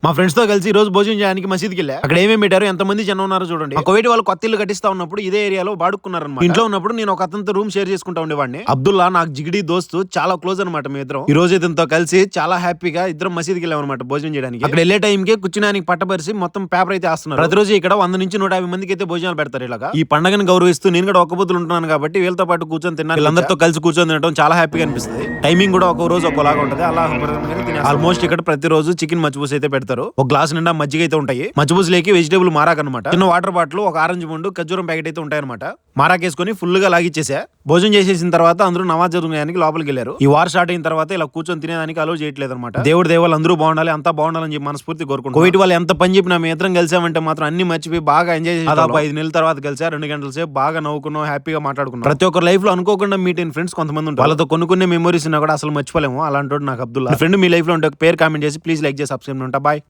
మా ఫ్రెండ్స్ తో కలిసి ఈ రోజు భోజనం చేయడానికి మసీద్కి వెళ్ళా. అక్కడ ఏమేమి పెట్టారు, ఎంత మంది జనం ఉన్నారో చూడండి. కోవిడ్ వాళ్ళు కొత్త ఇల్లు కట్టిస్తా ఉన్నప్పుడు ఇదే ఏరియాలో వాడుకున్నారన్నమాట. ఇంట్లో ఉన్నప్పుడు నేను ఒక అతనితో రూమ్ షేర్ చేసుకుంటా ఉండేవాడిని. అబ్దుల్లా నాకు జిగిడి దోస్తు, చాలా క్లోజ్ అనమాట మీ ఇద్దరం. ఈ రోజు ఇతనితో కలిసి చాలా హ్యాపీగా ఇద్దరం మసీద్కి వెళ్ళాం అనమాట భోజనం చేయడానికి. అక్కడ వెళ్ళే టైం కి కూర్చున్నానికి పట్టపరిచి మొత్తం పేపర్ అయితే వేస్తున్నారు. ప్రతిరోజు ఇక్కడ 100 నుంచి 150 మందికి అయితే భోజనాలు పెడతారు. ఇలాగా ఈ పండుగను గౌరవిస్తూ నేను కూడా ఒక్క పొద్దులు ఉంటున్నాను కాబట్టి వీళ్ళతో పాటు కూర్చొని తిన్నాను. వీళ్ళందరితో కలిసి కూర్చొని తినడం చాలా హ్యాపీగా అనిపిస్తుంది. టైమింగ్ కూడా ఒక రోజు ఒకలాగా ఉంటది. అలా ఆల్మోస్ట్ ఇక్కడ ప్రతిరోజు చికెన్ మజ్బూస్ అయితే పెడతారు. ఒక గ్లాస్ నిండా మజ్జిగ అయితే ఉంటాయి. మజ్బూస్ లేకి వెజిటేబుల్ మారాక్ అనమాట. చిన్న వాటర్ బాటిల్, ఒక ఆరెంజ్ ముండు, ఖర్జూరం ప్యాకెట్ అయితే ఉంటాయి అనమాట. మారాక్ వేసుకుని ఫుల్ గా లాగిచ్చేసా. భోజనం చేసేసిన తర్వాత అందరూ నమాజ్ చదువుకోవడానికి లోపలికి వెళ్ళారు. ఈ వార్ స్టార్ట్ అయిన తర్వాత ఇలా కూర్చొని తినేదానికి అలో చేయట్లేదు అనమాట. దేవుడి దేవాలు అందరూ బాగుండాలి, అంతా బాగుండాలని చెప్పి మనస్ఫూర్తి కోరుకుంటాం. కోవిడ్ వాళ్ళు ఎంత పని చెప్పినా మేము ఇద్దరం కలిసామంటే మాత్రం అన్ని మర్చిపోయి బాగా ఎంజాయ్ చేసి దాదాపు 5 నెలల తర్వాత కలిసా. 2 గంటల సేపు బాగా నవ్వుకున్నాం, హ్యాపీగా మాట్లాడుకున్నాం. ప్రతి ఒక్కరు లైఫ్ లో అనుకోకుండా మీట్ అయిన ఫ్రెండ్స్ కొంతమంది ఉంటారు. వాళ్ళతో కొన్ని మెమరీస్ ఉన్నా కూడా అసలు మర్చిపోలేము. అలాంటి నాకు అబ్దుల్లా ఫ్రెండ్ మీ లైఫ్ లో ఉంటే పేరు కామెంట్ చేసి ప్లీజ్ లైక్ చేసి సబ్స్క్రైబ్ ఉంటా. బాయ్.